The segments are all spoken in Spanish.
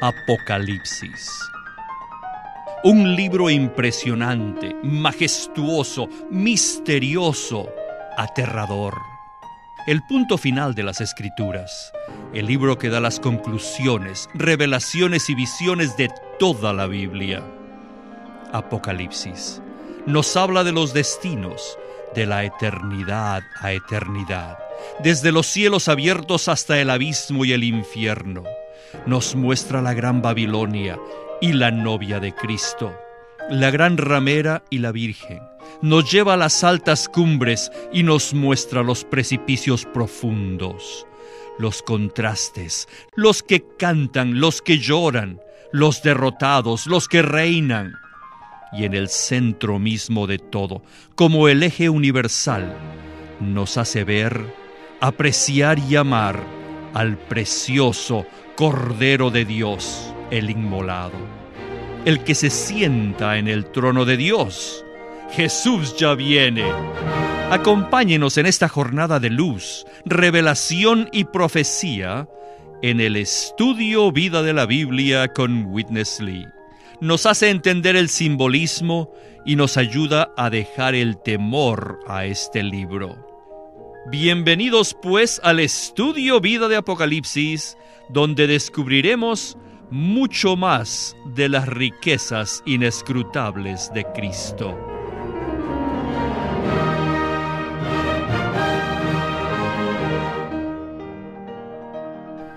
Apocalipsis. Un libro impresionante, majestuoso, misterioso, aterrador. El punto final de las Escrituras. El libro que da las conclusiones, revelaciones y visiones de toda la Biblia. Apocalipsis nos habla de los destinos, de la eternidad a eternidad, desde los cielos abiertos hasta el abismo y el infierno. Nos muestra la gran Babilonia y la novia de Cristo, la gran ramera y la Virgen. Nos lleva a las altas cumbres y nos muestra los precipicios profundos, los contrastes, los que cantan, los que lloran, los derrotados, los que reinan. Y en el centro mismo de todo, como el eje universal, nos hace ver, apreciar y amar al precioso Cordero de Dios, el inmolado, el que se sienta en el trono de Dios. Jesús ya viene. Acompáñenos en esta jornada de luz, revelación y profecía en el estudio Vida de la Biblia con Witness Lee. Nos hace entender el simbolismo y nos ayuda a dejar el temor a este libro. Bienvenidos pues al estudio Vida de Apocalipsis, donde descubriremos mucho más de las riquezas inescrutables de Cristo.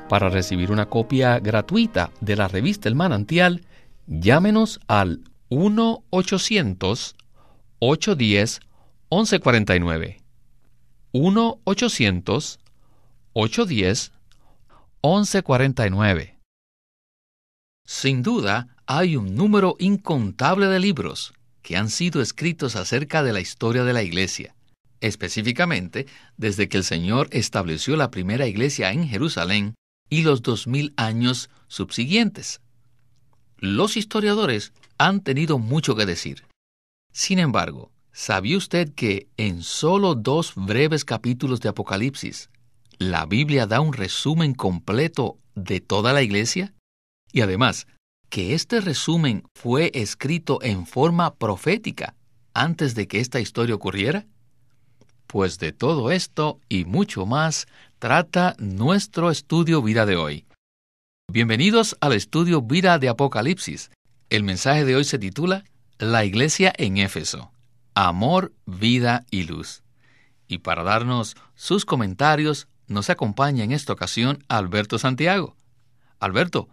Para recibir una copia gratuita de la revista El Manantial, llámenos al 1-800-810-1149. 1-800-810-1149. Sin duda, hay un número incontable de libros que han sido escritos acerca de la historia de la Iglesia, específicamente desde que el Señor estableció la primera iglesia en Jerusalén y los 2000 años subsiguientes. Los historiadores han tenido mucho que decir. Sin embargo, ¿sabía usted que en solo 2 breves capítulos de Apocalipsis, la Biblia da un resumen completo de toda la iglesia? Y además, que este resumen fue escrito en forma profética antes de que esta historia ocurriera. Pues de todo esto y mucho más trata nuestro estudio Vida de hoy. Bienvenidos al estudio Vida de Apocalipsis. El mensaje de hoy se titula La Iglesia en Éfeso. Amor, vida y luz. Y para darnos sus comentarios, nos acompaña en esta ocasión Alberto Santiago. Alberto,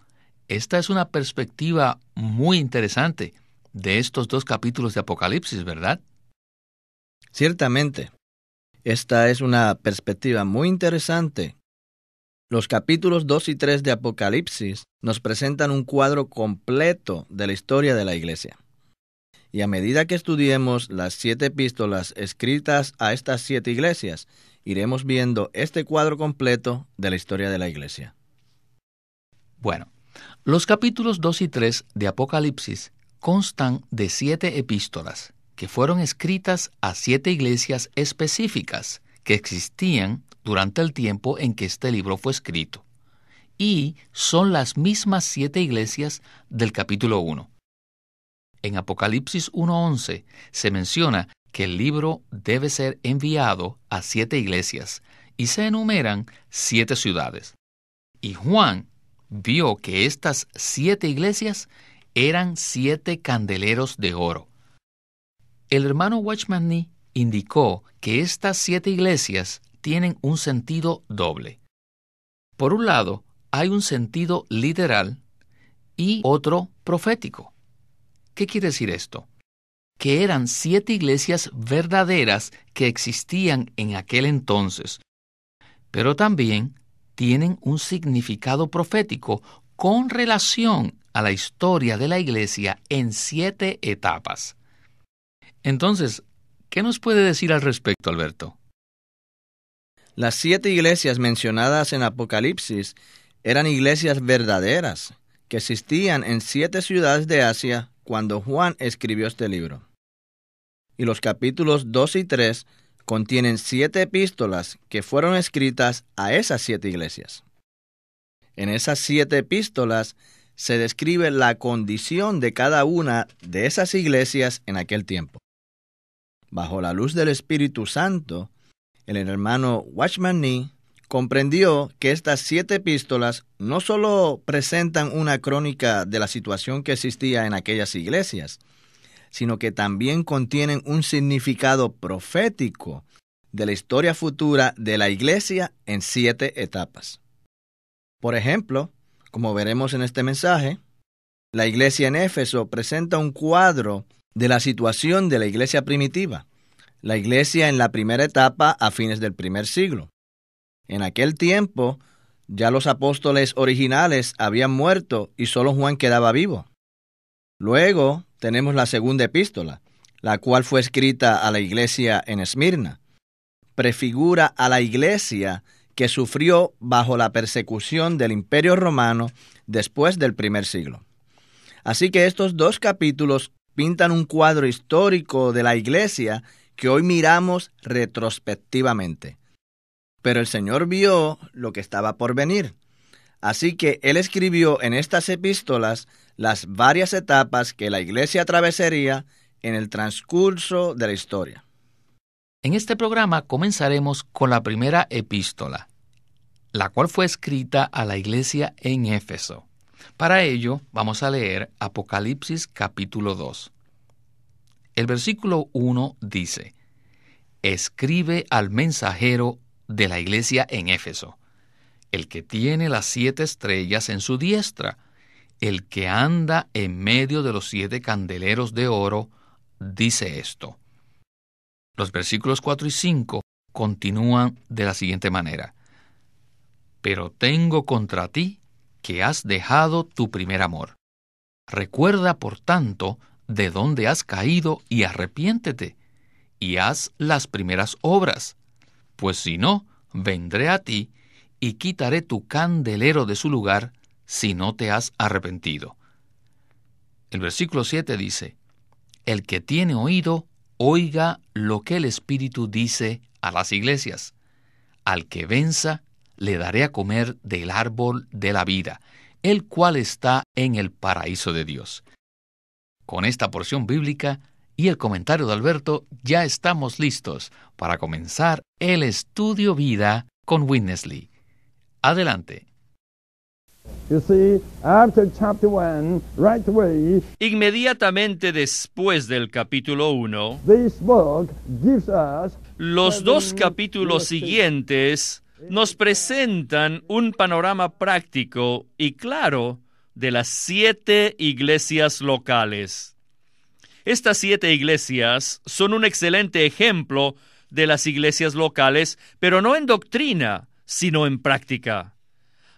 esta es una perspectiva muy interesante de estos 2 capítulos de Apocalipsis, ¿verdad? Ciertamente. Esta es una perspectiva muy interesante. Los capítulos 2 y 3 de Apocalipsis nos presentan un cuadro completo de la historia de la Iglesia. Y a medida que estudiemos las 7 epístolas escritas a estas 7 iglesias, iremos viendo este cuadro completo de la historia de la Iglesia. Bueno, los capítulos 2 y 3 de Apocalipsis constan de 7 epístolas que fueron escritas a 7 iglesias específicas que existían durante el tiempo en que este libro fue escrito. Y son las mismas 7 iglesias del capítulo 1. En Apocalipsis 1:11 se menciona que el libro debe ser enviado a 7 iglesias y se enumeran 7 ciudades. Y Juan vio que estas 7 iglesias eran 7 candeleros de oro. El hermano Watchman Nee indicó que estas 7 iglesias tienen un sentido doble. Por un lado, hay un sentido literal y otro profético. ¿Qué quiere decir esto? Que eran 7 iglesias verdaderas que existían en aquel entonces, pero también tienen un significado profético con relación a la historia de la iglesia en 7 etapas. Entonces, ¿qué nos puede decir al respecto, Alberto? Las 7 iglesias mencionadas en Apocalipsis eran iglesias verdaderas que existían en 7 ciudades de Asia cuando Juan escribió este libro. Y los capítulos 2 y 3 contienen 7 epístolas que fueron escritas a esas 7 iglesias. En esas 7 epístolas se describe la condición de cada una de esas iglesias en aquel tiempo. Bajo la luz del Espíritu Santo, el hermano Watchman Nee comprendió que estas 7 epístolas no solo presentan una crónica de la situación que existía en aquellas iglesias, sino que también contienen un significado profético de la historia futura de la iglesia en 7 etapas. Por ejemplo, como veremos en este mensaje, la iglesia en Éfeso presenta un cuadro de la situación de la iglesia primitiva, la iglesia en la primera etapa a fines del primer siglo. En aquel tiempo, ya los apóstoles originales habían muerto y solo Juan quedaba vivo. Luego tenemos la segunda epístola, la cual fue escrita a la iglesia en Esmirna. Prefigura a la iglesia que sufrió bajo la persecución del Imperio Romano después del primer siglo. Así que estos 2 capítulos pintan un cuadro histórico de la iglesia que hoy miramos retrospectivamente. Pero el Señor vio lo que estaba por venir. Así que Él escribió en estas epístolas las varias etapas que la iglesia atravesaría en el transcurso de la historia. En este programa comenzaremos con la primera epístola, la cual fue escrita a la iglesia en Éfeso. Para ello, vamos a leer Apocalipsis capítulo 2. El versículo 1 dice: Escribe al mensajero de la iglesia en Éfeso, el que tiene las 7 estrellas en su diestra, el que anda en medio de los 7 candeleros de oro, dice esto. Los versículos 4 y 5 continúan de la siguiente manera: Pero tengo contra ti que has dejado tu primer amor. Recuerda, por tanto, de dónde has caído y arrepiéntete, y haz las primeras obras, pues si no, vendré a ti y quitaré tu candelero de su lugar si no te has arrepentido. El versículo 7 dice: El que tiene oído, oiga lo que el Espíritu dice a las iglesias. Al que venza, le daré a comer del árbol de la vida, el cual está en el paraíso de Dios. Con esta porción bíblica y el comentario de Alberto, ya estamos listos para comenzar el estudio vida con Witness Lee. Adelante. Inmediatamente después del capítulo 1, los 2 capítulos siguientes nos presentan un panorama práctico y claro de las 7 iglesias locales. Estas 7 iglesias son un excelente ejemplo de las iglesias locales, pero no en doctrina, sino en práctica.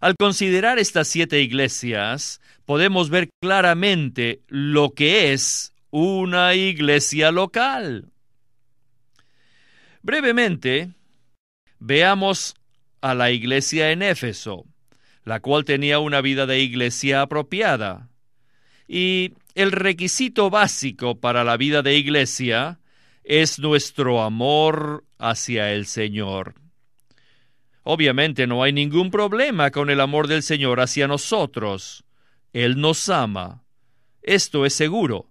Al considerar estas 7 iglesias, podemos ver claramente lo que es una iglesia local. Brevemente, veamos a la iglesia en Éfeso, la cual tenía una vida de iglesia apropiada. Y el requisito básico para la vida de iglesia es nuestro amor hacia el Señor. Obviamente no hay ningún problema con el amor del Señor hacia nosotros. Él nos ama. Esto es seguro.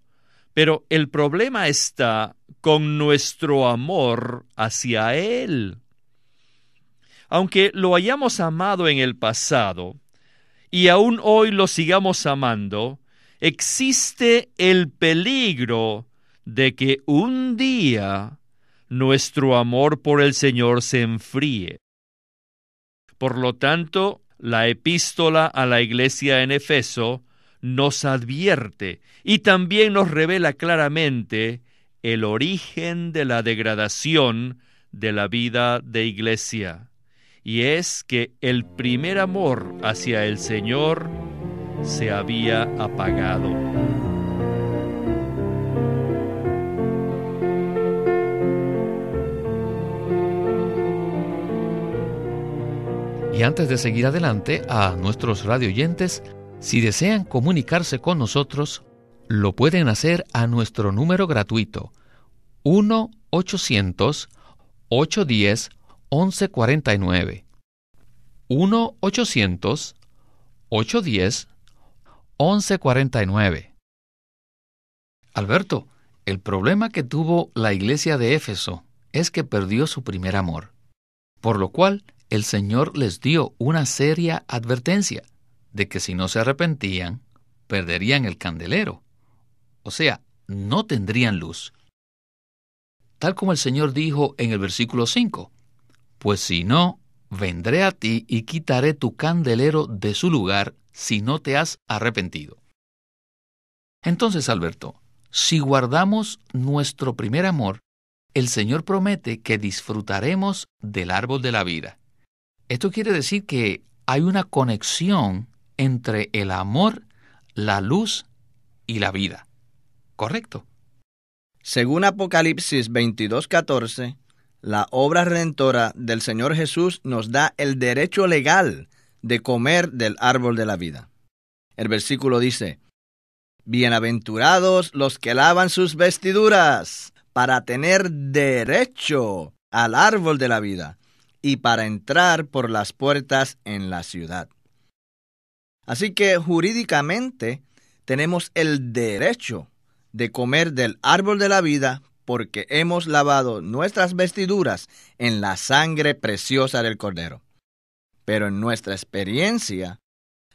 Pero el problema está con nuestro amor hacia Él. Aunque lo hayamos amado en el pasado y aún hoy lo sigamos amando, existe el peligro de que un día nuestro amor por el Señor se enfríe. Por lo tanto, la epístola a la iglesia en Éfeso nos advierte y también nos revela claramente el origen de la degradación de la vida de iglesia. Y es que el primer amor hacia el Señor se había apagado. Y antes de seguir adelante, a nuestros radioyentes, si desean comunicarse con nosotros, lo pueden hacer a nuestro número gratuito 1-800-810-1149. 1-800-810-1149. 11:49. Alberto, el problema que tuvo la iglesia de Éfeso es que perdió su primer amor, por lo cual el Señor les dio una seria advertencia de que si no se arrepentían, perderían el candelero. O sea, no tendrían luz. Tal como el Señor dijo en el versículo 5, pues si no, vendré a ti y quitaré tu candelero de su lugar si no te has arrepentido. Entonces, Alberto, si guardamos nuestro primer amor, el Señor promete que disfrutaremos del árbol de la vida. Esto quiere decir que hay una conexión entre el amor, la luz y la vida. ¿Correcto? Según Apocalipsis 22:14, la obra redentora del Señor Jesús nos da el derecho legal de comer del árbol de la vida. El versículo dice: bienaventurados los que lavan sus vestiduras para tener derecho al árbol de la vida y para entrar por las puertas en la ciudad. Así que jurídicamente tenemos el derecho de comer del árbol de la vida porque hemos lavado nuestras vestiduras en la sangre preciosa del Cordero. Pero en nuestra experiencia,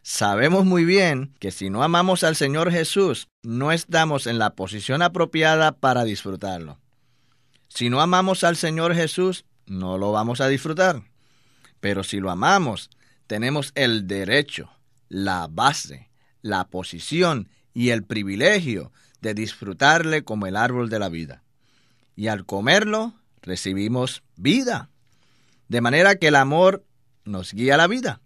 sabemos muy bien que si no amamos al Señor Jesús, no estamos en la posición apropiada para disfrutarlo. Si no amamos al Señor Jesús, no lo vamos a disfrutar. Pero si lo amamos, tenemos el derecho, la base, la posición y el privilegio de disfrutarle como el árbol de la vida. Y al comerlo, recibimos vida. De manera que el amor nos guía a la vida.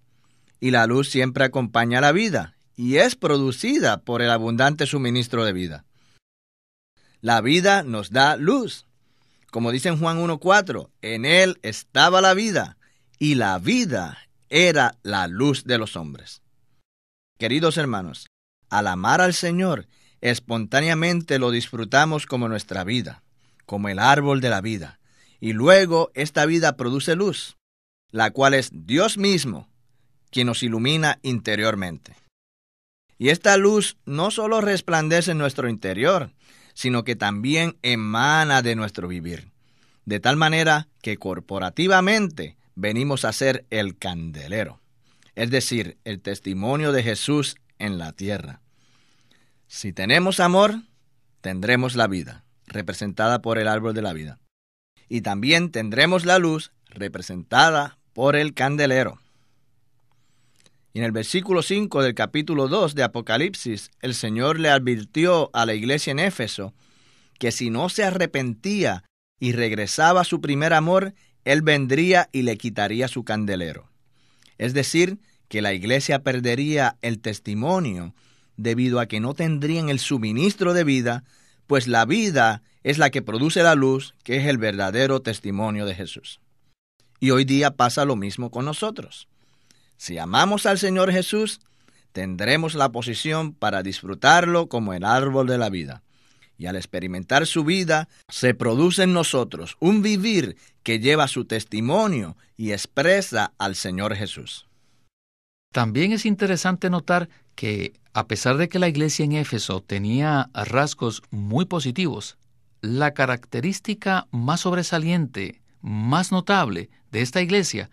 Y la luz siempre acompaña a la vida y es producida por el abundante suministro de vida. La vida nos da luz. Como dice en Juan 1:4, en él estaba la vida y la vida era la luz de los hombres. Queridos hermanos, al amar al Señor, espontáneamente lo disfrutamos como nuestra vida, como el árbol de la vida. Y luego esta vida produce luz, la cual es Dios mismo, quien nos ilumina interiormente. Y esta luz no solo resplandece en nuestro interior, sino que también emana de nuestro vivir, de tal manera que corporativamente venimos a ser el candelero, es decir, el testimonio de Jesús en la tierra. Si tenemos amor, tendremos la vida, representada por el árbol de la vida, y también tendremos la luz, representada por el candelero. Y en el versículo 5 del capítulo 2 de Apocalipsis, el Señor le advirtió a la iglesia en Éfeso que si no se arrepentía y regresaba a su primer amor, Él vendría y le quitaría su candelero. Es decir, que la iglesia perdería el testimonio debido a que no tendrían el suministro de vida, pues la vida es la que produce la luz, que es el verdadero testimonio de Jesús. Y hoy día pasa lo mismo con nosotros. Si amamos al Señor Jesús, tendremos la posición para disfrutarlo como el árbol de la vida. Y al experimentar su vida, se produce en nosotros un vivir que lleva su testimonio y expresa al Señor Jesús. También es interesante notar que, a pesar de que la iglesia en Éfeso tenía rasgos muy positivos, la característica más sobresaliente, más notable de esta iglesia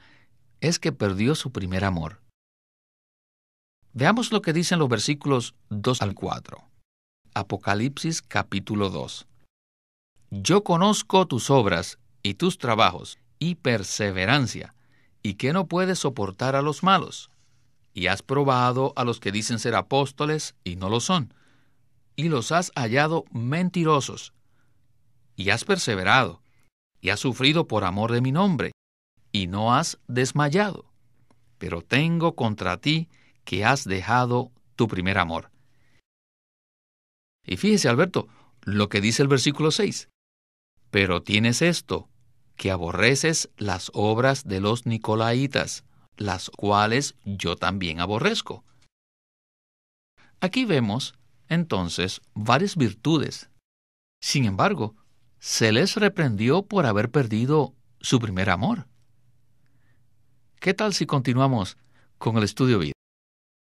es que perdió su primer amor. Veamos lo que dicen los versículos 2 al 4. Apocalipsis capítulo 2. Yo conozco tus obras y tus trabajos y perseverancia, y que no puedes soportar a los malos. Y has probado a los que dicen ser apóstoles y no lo son, y los has hallado mentirosos. Y has perseverado, y has sufrido por amor de mi nombre, y no has desmayado. Pero tengo contra ti que has dejado tu primer amor. Y fíjese, Alberto, lo que dice el versículo 6. Pero tienes esto, que aborreces las obras de los nicolaitas, las cuales yo también aborrezco. Aquí vemos, entonces, varias virtudes. Sin embargo, se les reprendió por haber perdido su primer amor. ¿Qué tal si continuamos con el estudio vida?